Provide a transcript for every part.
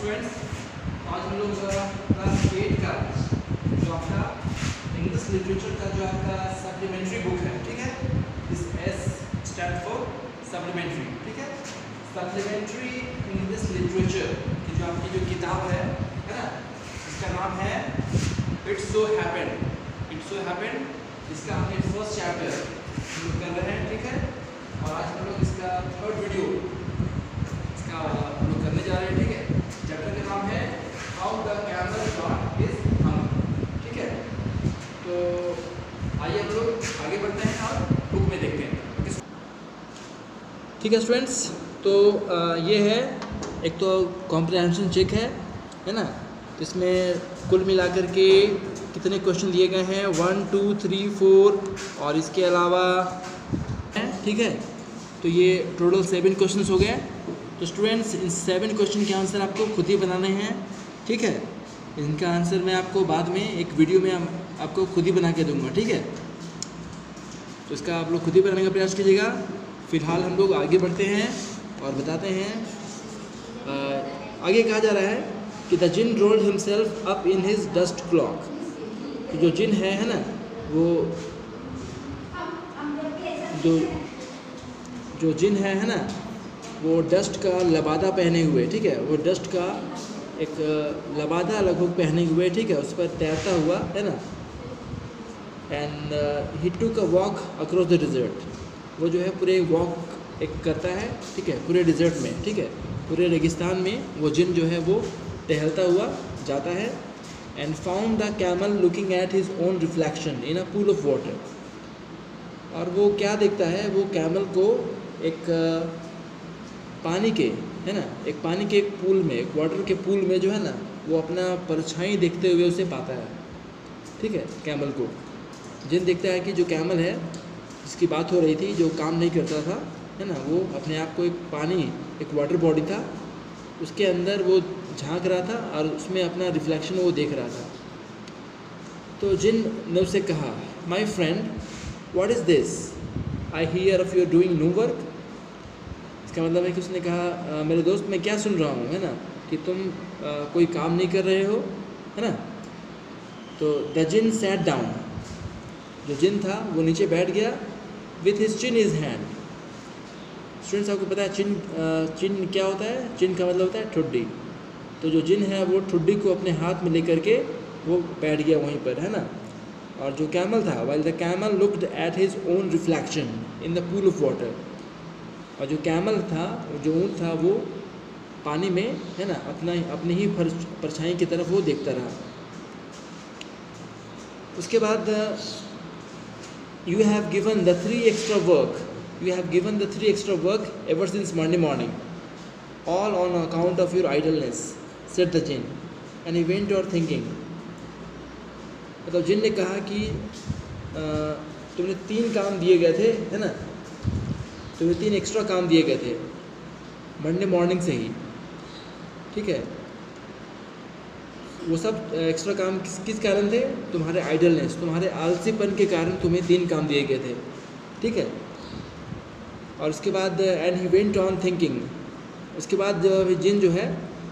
Students, आज हम लोग क्लास 8 का जो आपका इंग्लिश लिटरेचर का जो आपका सप्लीमेंट्री बुक है, ठीक है, इस एस स्टैंड फॉर सप्लीमेंट्री, ठीक है, सप्लीमेंट्री इंग्लिश लिटरेचर की जो आपकी जो किताब है ना, इसका नाम है इट्स सो हैपेंड। इसका हमने फर्स्ट चैप्टर हम लोग कर रहे हैं, ठीक है, और आज हम लोग इसका थर्ड वीडियो इसका हम लोग करने जा रहे हैं, ठीक है। चैप्टर का नाम है how the camel got his hunger, ठीक है। तो आइए हम लोग आगे बढ़ते हैं और बुक में देखते हैं, ठीक है स्टूडेंट्स। तो ये है, एक तो कॉम्प्रिहेंशन चेक है ना, इसमें कुल मिलाकर के कितने क्वेश्चन दिए गए हैं, 1 2 3 4 और इसके अलावा, ठीक है। तो ये टोटल 7 क्वेश्चंस हो गए। तो स्टूडेंट्स, इन 7 क्वेश्चन के आंसर आपको खुद ही बनाने हैं, ठीक है। इनका आंसर मैं आपको बाद में एक वीडियो में आपको खुद ही बना के दूंगा, ठीक है। तो इसका आप लोग खुद ही बनाने का प्रयास कीजिएगा। फिलहाल हम लोग आगे बढ़ते हैं और बताते हैं। आगे कहा जा रहा है कि the djinn rolled himself up in his dust cloak. जो जिन है ना, वो जो जिन है ना, वो डस्ट का लबादा पहने हुए, ठीक है, वो डस्ट का एक लबादा लगभग पहने हुए, ठीक है, उस पर तैरता हुआ है ना। And he took a walk across the desert. वो जो है पूरे वॉक एक करता है, ठीक है, पूरे डिज़र्ट में, ठीक है, पूरे रेगिस्तान में वो जिन जो है वो टहलता हुआ जाता है। And found the camel looking at his own reflection in a pool of water. और वो क्या देखता है, वो कैमल को एक पानी के, है ना, एक पानी के एक पूल में, एक वाटर के पूल में जो है ना, वो अपना परछाई देखते हुए उसे पाता है, ठीक है। कैमल को जिन देखता है कि जो कैमल है जिसकी बात हो रही थी, जो काम नहीं करता था, है ना, वो अपने आप को एक पानी, एक वाटर बॉडी था, उसके अंदर वो झांक रहा था और उसमें अपना रिफ्लेक्शन वो देख रहा था। तो जिन ने उससे कहा, my friend what is this, I hear of your doing no work. इसका मतलब है कि उसने कहा, मेरे दोस्त मैं क्या सुन रहा हूँ, है ना, कि तुम कोई काम नहीं कर रहे हो, है ना। तो द जिन सैट डाउन। जो जिन था वो नीचे बैठ गया, with his chin is hand. Students, आपको पता है चिन क्या होता है? चिन का मतलब होता है ठुड्डी। तो जो जिन है वो ठुड्डी को अपने हाथ में लेकर के वो बैठ गया वहीं पर, है ना। और जो कैमल था, while the camel looked at his own reflection in the pool of water. और जो कैमल था, जो ऊँट था, वो पानी में, है ना, अपने ही परछाई की तरफ वो देखता रहा। उसके बाद you have given the 3 extra work ever since Monday morning, all on account of your idleness, said the djinn, and he went on thinking. मतलब जिन ने कहा कि तुमने 3 काम दिए गए थे, है ना, तुम्हें 3 एक्स्ट्रा काम दिए गए थे मंडे मॉर्निंग से ही, ठीक है। वो सब एक्स्ट्रा काम किस कारण थे? तुम्हारे आइडलनेस, तुम्हारे आलसीपन के कारण तुम्हें 3 काम दिए गए थे, ठीक है। और उसके बाद and he went on thinking. उसके बाद जिन जो है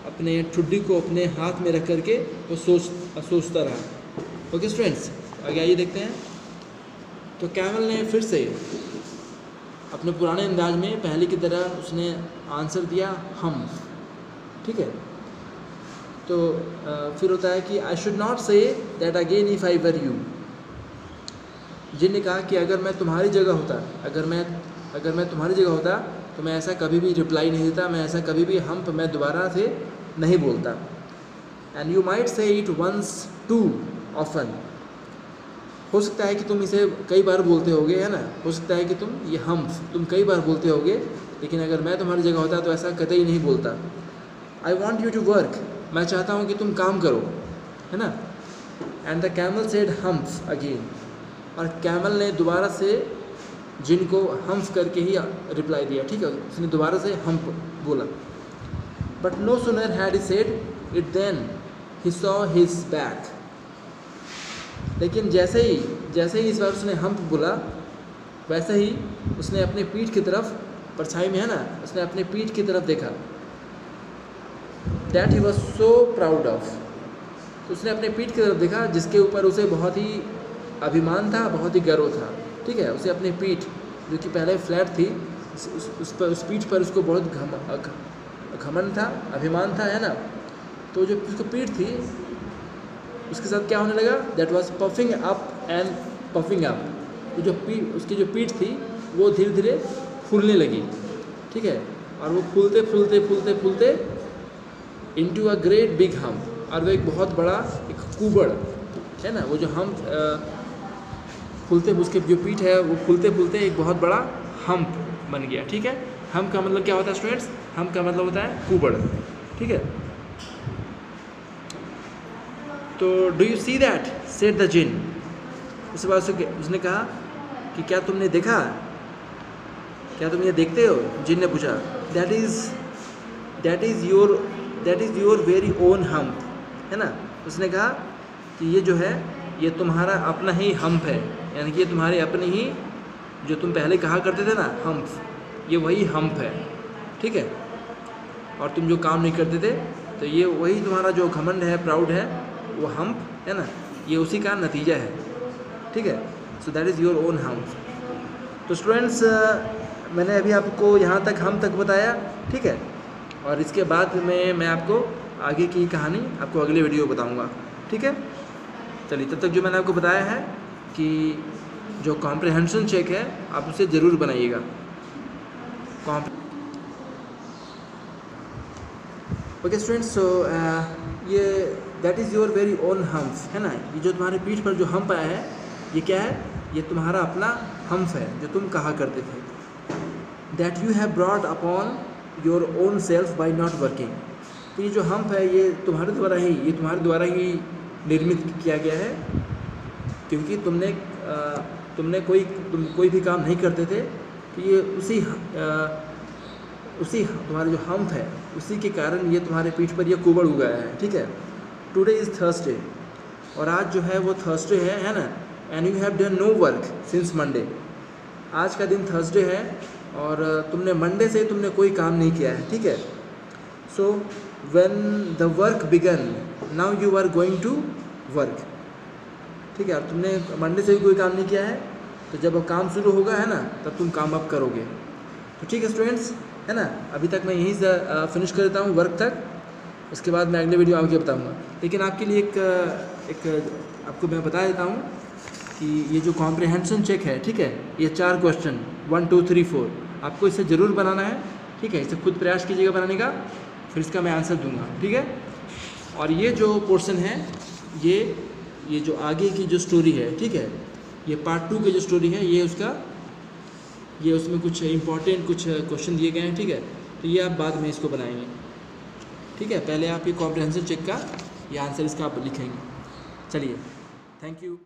अपने ठुड्डी को अपने हाथ में रख करके वो सोचता रहा। ओके स्टूडेंट्स, आगे आइए देखते हैं। तो कैमल ने फिर से अपने पुराने अंदाज में पहले की तरह उसने आंसर दिया, हम, ठीक है। तो फिर होता है कि I should not say that again if I were you. जिन ने कहा कि अगर मैं तुम्हारी जगह होता, अगर मैं तुम्हारी जगह होता तो मैं ऐसा कभी भी रिप्लाई नहीं देता, मैं ऐसा कभी भी मैं दोबारा से नहीं बोलता। And you might say it once too often. हो सकता है कि तुम इसे कई बार बोलते होगे, है ना, हो सकता है कि तुम कई बार बोलते होगे, लेकिन अगर मैं तुम्हारी जगह होता तो ऐसा कतई नहीं बोलता। I want you to work. मैं चाहता हूँ कि तुम काम करो, है ना। And the camel said humph again. और कैमल ने दोबारा से जिन को हम्फ करके ही रिप्लाई दिया, ठीक है, उसने दोबारा से हम्फ बोला। But no sooner had he said it then he saw his back. लेकिन जैसे ही इस बार उसने हम्फ बोला, वैसे ही उसने अपने पीठ की तरफ, परछाई में है ना, उसने अपने पीठ की तरफ देखा। That he was so proud of. तो उसने अपने पीठ की तरफ देखा जिसके ऊपर उसे बहुत ही अभिमान था, बहुत ही गर्व था, ठीक है। उसे अपनी पीठ जो कि पहले फ्लैट थी, उस पीठ पर उसको बहुत घमंड था, अभिमान था, है ना। तो जो उसको पीठ थी उसके साथ क्या होने लगा, that was puffing up and puffing up. तो जो उसकी जो पीठ थी वो धीरे धीरे फूलने लगी, ठीक है। और वो फूलते फूलते फूलते फूलते into a great big hump, और वो एक बहुत बड़ा एक कुबड़, है ना। वो जो हम्प फूलते, उसके जो पीठ है वो फूलते फूलते एक बहुत बड़ा हम्प बन गया, ठीक है। हम्प का मतलब क्या होता है स्टूडेंट्स, हम्प का मतलब होता है कुबड़, ठीक है। तो do you see that said the jinn. उसके बाद उसने कहा कि क्या तुमने देखा, क्या तुम ये देखते हो, जिन ने पूछा। That is your very own hump, है ना। उसने कहा कि ये जो है ये तुम्हारा अपना ही हम्प है, यानी कि ये तुम्हारे अपने ही, जो तुम पहले कहा करते थे ना हम्प, ये वही हम्प है, ठीक है। और तुम जो काम नहीं करते थे तो ये वही तुम्हारा जो घमंड है, प्राउड है, वो हम्प है ना, ये उसी का नतीजा है, ठीक है। So that is your own hump. तो स्टूडेंट्स मैंने अभी आपको यहाँ तक हम तक बताया, ठीक है। और इसके बाद में मैं आपको आगे की कहानी आपको अगले वीडियो बताऊँगा, ठीक है। चलिए, तब तक जो मैंने आपको बताया है कि जो कॉम्प्रिहेंशन चेक है आप उसे ज़रूर बनाइएगा। ओके स्टूडेंट्स, सो ये that is your very own hump, है ना। ये जो तुम्हारे पीठ पर जो हम्प आया है ये क्या है, ये तुम्हारा अपना हम्प है जो तुम कहा करते थे। That you have brought upon your own self by not working. तो ये जो हम्प है ये तुम्हारे द्वारा ही निर्मित किया गया है, क्योंकि तुम कोई भी काम नहीं करते थे। तो ये उसी तुम्हारा जो हम्प है उसी के कारण ये तुम्हारे पीठ पर ये कुबड़ उगाया है, ठीक है। टुडे इज़ थर्सडे, और आज जो है वो थर्सडे है ना। And you have done no work since Monday. आज का दिन थर्सडे है और तुमने मंडे से तुमने कोई काम नहीं किया है, ठीक है। So when the work began now you are going to work, ठीक है। और तुमने मंडे से भी कोई काम नहीं किया है, तो जब काम शुरू होगा, है ना, तब तुम काम अब करोगे। तो ठीक है स्टूडेंट्स, है ना। अभी तक मैं यहीं से फिनिश कर देता हूँ वर्क तक, उसके बाद मैं अगले वीडियो आगे बताऊँगा। लेकिन आपके लिए एक आपको मैं बता देता हूँ कि ये जो कॉम्प्रिहेंशन चेक है, ठीक है, ये 4 क्वेश्चन 1 2 3 4 आपको इसे ज़रूर बनाना है, ठीक है। इसे खुद प्रयास कीजिएगा बनाने का, फिर इसका मैं आंसर दूंगा, ठीक है। और ये जो पोर्शन है ये जो आगे की जो स्टोरी है, ठीक है, ये पार्ट 2 की जो स्टोरी है ये उसमें कुछ इंपॉर्टेंट कुछ क्वेश्चन दिए गए हैं, ठीक है। तो ये आप बाद में इसको बनाएंगे, ठीक है। पहले आप ये कॉम्प्रिहेंशन चेक का ये आंसर इसका आप लिखेंगे। चलिए, थैंक यू।